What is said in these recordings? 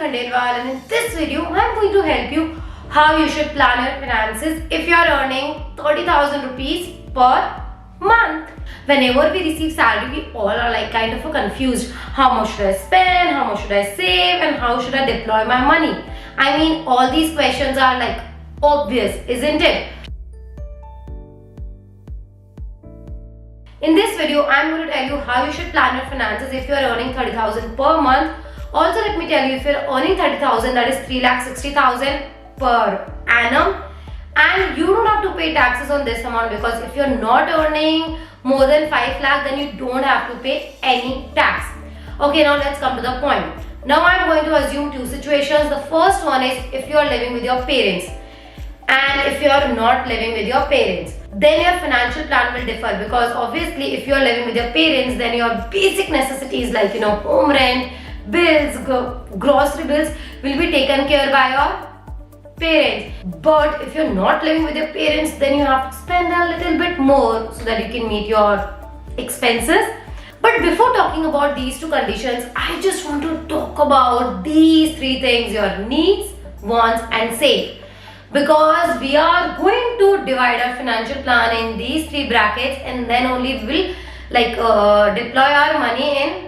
Khandelwal, and in this video I am going to help you how you should plan your finances if you are earning 30,000 rupees per month. Whenever we receive salary, we all are like kind of confused. How much should I spend? How much should I save? And how should I deploy my money? I mean, all these questions are like obvious, isn't it? In this video, I am going to tell you how you should plan your finances if you are earning 30,000 per month. Also, let me tell you, if you are earning 30,000, that is 3,60,000 per annum, and you don't have to pay taxes on this amount, because if you are not earning more than 5 lakh, then you don't have to pay any tax. Okay, now let's come to the point. Now I am going to assume two situations. The first one is if you are living with your parents, and if you are not living with your parents, then your financial plan will differ, because obviously if you are living with your parents, then your basic necessities like home rent, bills, grocery bills will be taken care by your parents. But if you're not living with your parents, then you have to spend a little bit more so that you can meet your expenses. But before talking about these two conditions, I just want to talk about these three things: your needs, wants and save. Because we are going to divide our financial plan in these three brackets, and then only we will deploy our money in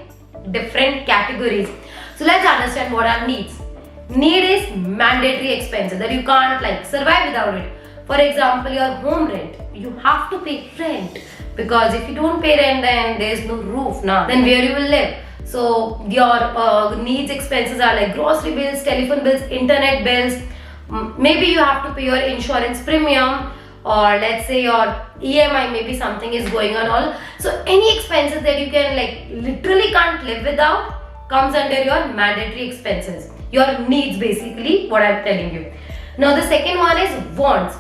different categories. So let's understand what are needs. Need is mandatory expenses that you can't survive without it. For example, your home rent, you have to pay rent, because if you don't pay rent, then there is no roof now, then where you will live. So your needs expenses are like grocery bills, telephone bills, internet bills. Maybe you have to pay your insurance premium, or let's say your EMI, maybe something is going on all. So any expenses that you can literally can't live without comes under your mandatory expenses, your needs, basically what I'm telling you. Now the second one is wants.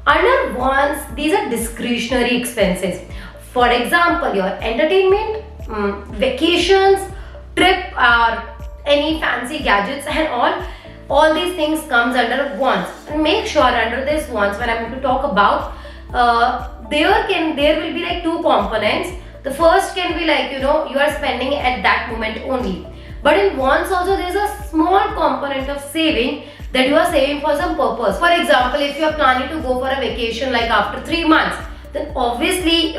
Under wants, these are discretionary expenses. For example, your entertainment, vacations, trip, or any fancy gadgets and all these things comes under wants. And make sure under this wants, when I'm going to talk about, there will be two components. The first can be you are spending at that moment only. But in wants also, there is a small component of saving, that you are saving for some purpose. For example, if you are planning to go for a vacation after 3 months, then obviously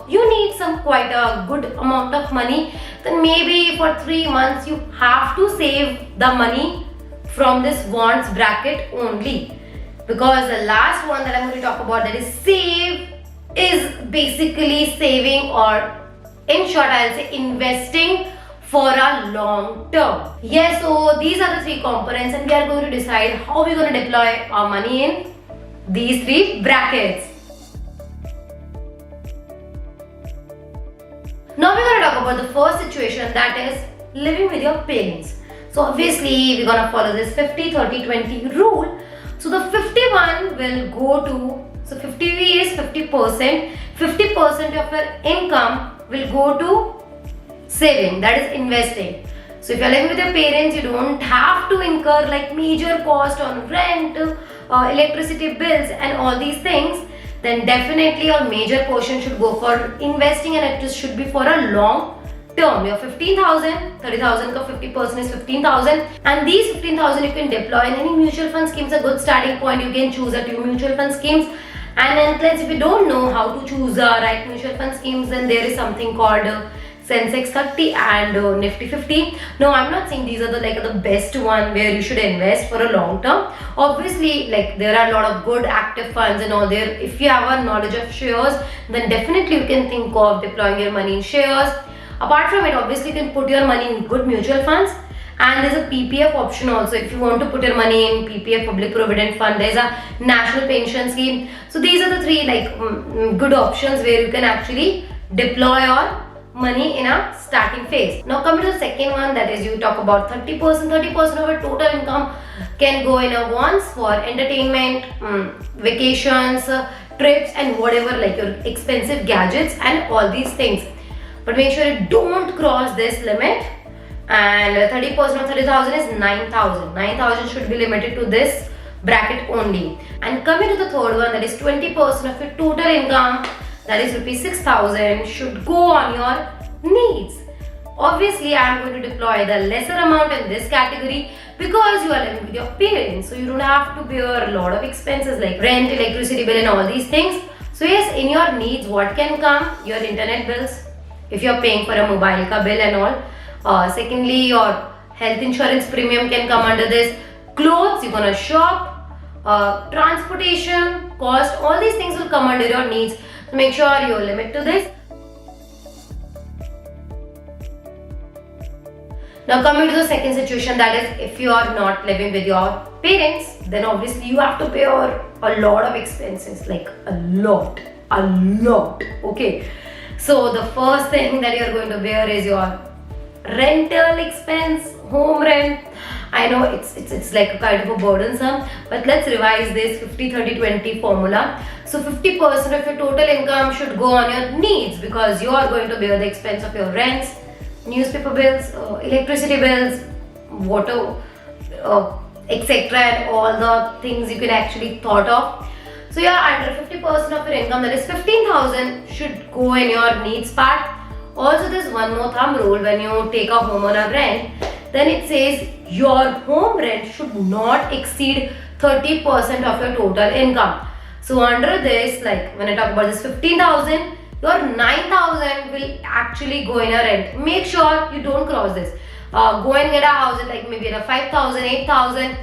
you need quite a good amount of money. Then maybe for 3 months you have to save the money from this wants bracket only. Because the last one that I'm going to talk about, that is save, is basically saving, or in short I'll say investing for a long term. Yes, so these are the three components, and we are going to decide how we're going to deploy our money in these three brackets. Now we're going to talk about the first situation, that is living with your parents. So obviously we're going to follow this 50, 30, 20 rule. So the 51 will go to, so 50 is 50%. 50% of your income will go to saving, that is investing. So if you're living with your parents, you don't have to incur major cost on rent, electricity bills and all these things. Then definitely your major portion should go for investing, and it should be for a long term. Your 15,000, 30,000 ka 50% is 15,000, and these 15,000 you can deploy in any mutual fund schemes. A good starting point, you can choose a two mutual fund schemes. And then if you don't know how to choose the right mutual fund schemes, then there is something called Sensex 30 and Nifty 50. No, I'm not saying these are the best one where you should invest for a long term. Obviously, there are a lot of good active funds and all there. If you have a knowledge of shares, then definitely you can think of deploying your money in shares. Apart from it, obviously you can put your money in good mutual funds, and there's a PPF option also. If you want to put your money in PPF, Public Provident Fund, there's a National Pension Scheme. So these are the three good options where you can actually deploy your money in a starting phase. Now coming to the second one, that is you talk about 30%. 30% of your total income can go in a wants for entertainment, vacations, trips and whatever, your expensive gadgets and all these things. But make sure you don't cross this limit. And 30% of 30,000 is 9,000. 9,000 should be limited to this bracket only. And coming to the third one, that is 20% of your total income, that is rupees 6,000, should go on your needs. Obviously, I am going to deploy the lesser amount in this category because you are living with your parents. So you don't have to bear a lot of expenses like rent, electricity bill and all these things. So yes, in your needs, what can come? Your internet bills, if you are paying for a mobile ka bill and all. Secondly, your health insurance premium can come under this. Clothes, you're gonna shop, transportation, cost, all these things will come under your needs. So make sure you limit to this. Now coming to the second situation, that is if you are not living with your parents, then obviously you have to pay a lot of expenses, like a lot, okay. So the first thing that you are going to bear is your rental expense, home rent. I know it's like a kind of a burdensome, but let's revise this 50-30-20 formula. So 50% of your total income should go on your needs because you are going to bear the expense of your rents, newspaper bills, electricity bills, water, etc. and all the things you can actually thought of. So yeah, under 50% of your income, that is 15,000, should go in your needs part. Also, there's one more thumb rule: when you take a home on a rent, then it says your home rent should not exceed 30% of your total income. So under this, like when I talk about this 15,000, your 9,000 will actually go in a rent. Make sure you don't cross this. Go and get a house at like maybe at a 5,000, 8,000.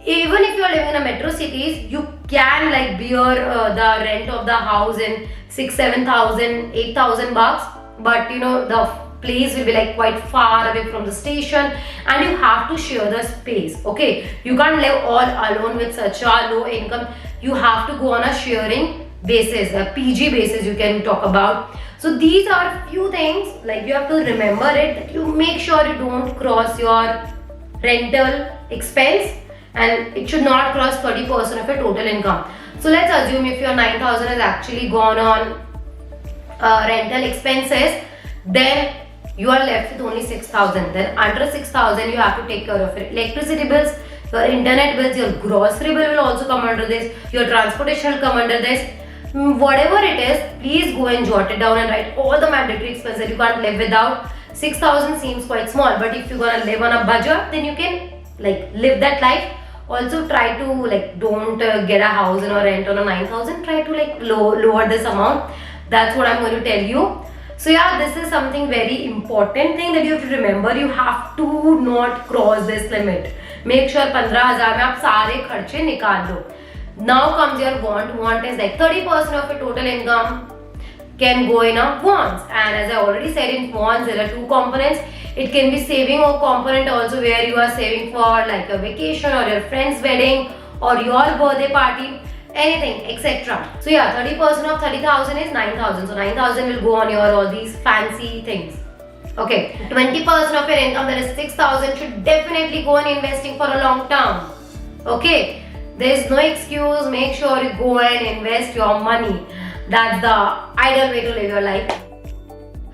Even if you are living in a metro cities, you can like bear the rent of the house in 6,000, 7,000, 8,000 bucks. But you know, the place will be like quite far away from the station and you have to share the space. Okay, you can't live all alone with such a low income. You have to go on a sharing basis, a PG basis you can talk about. So these are few things like you have to remember it, that you make sure you don't cross your rental expense and it should not cross 30% of your total income. So let's assume if your 9,000 has actually gone on rental expenses, then you are left with only 6,000. Then under 6,000 you have to take care of your electricity bills, your internet bills, your grocery bill will also come under this, your transportation will come under this. Whatever it is, please go and jot it down and write all the mandatory expenses that you can't live without. 6,000 seems quite small, but if you're gonna live on a budget, then you can like live that life. Also try to like don't get a house in or rent on a 9,000. Try to like lower this amount. That's what I'm going to tell you. So yeah, this is something very important thing that you have to remember. You have to not cross this limit. Make sure 15,000 में आप सारे खर्चे निकाल दो. Now comes your want. Want is like 30% of your total income can go in a wants. And as I already said, in wants there are two components. It can be saving or component also, where you are saving for like a vacation or your friend's wedding or your birthday party, anything, etc. So yeah, 30% of 30,000 is 9,000. So 9,000 will go on your all these fancy things. Okay, 20% of your income, that is 6,000, should definitely go in investing for a long term. Okay, there is no excuse. Make sure you go and invest your money. That's the ideal way to live your life.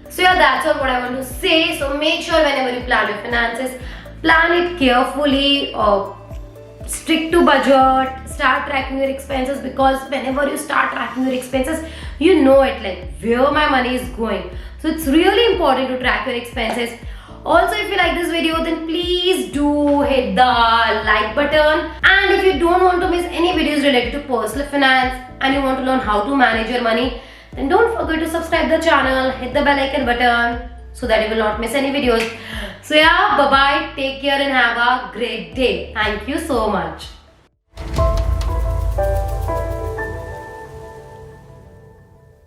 So yeah, that's all what I want to say. So make sure whenever you plan your finances, plan it carefully, stick to budget, start tracking your expenses, because whenever you start tracking your expenses, you know it, like where my money is going. So it's really important to track your expenses. Also, if you like this video, then please do hit the like button. And if you don't want to miss any videos related to personal finance and you want to learn how to manage your money, then don't forget to subscribe the channel, hit the bell icon button so that you will not miss any videos. So yeah, bye bye, take care and have a great day. Thank you so much.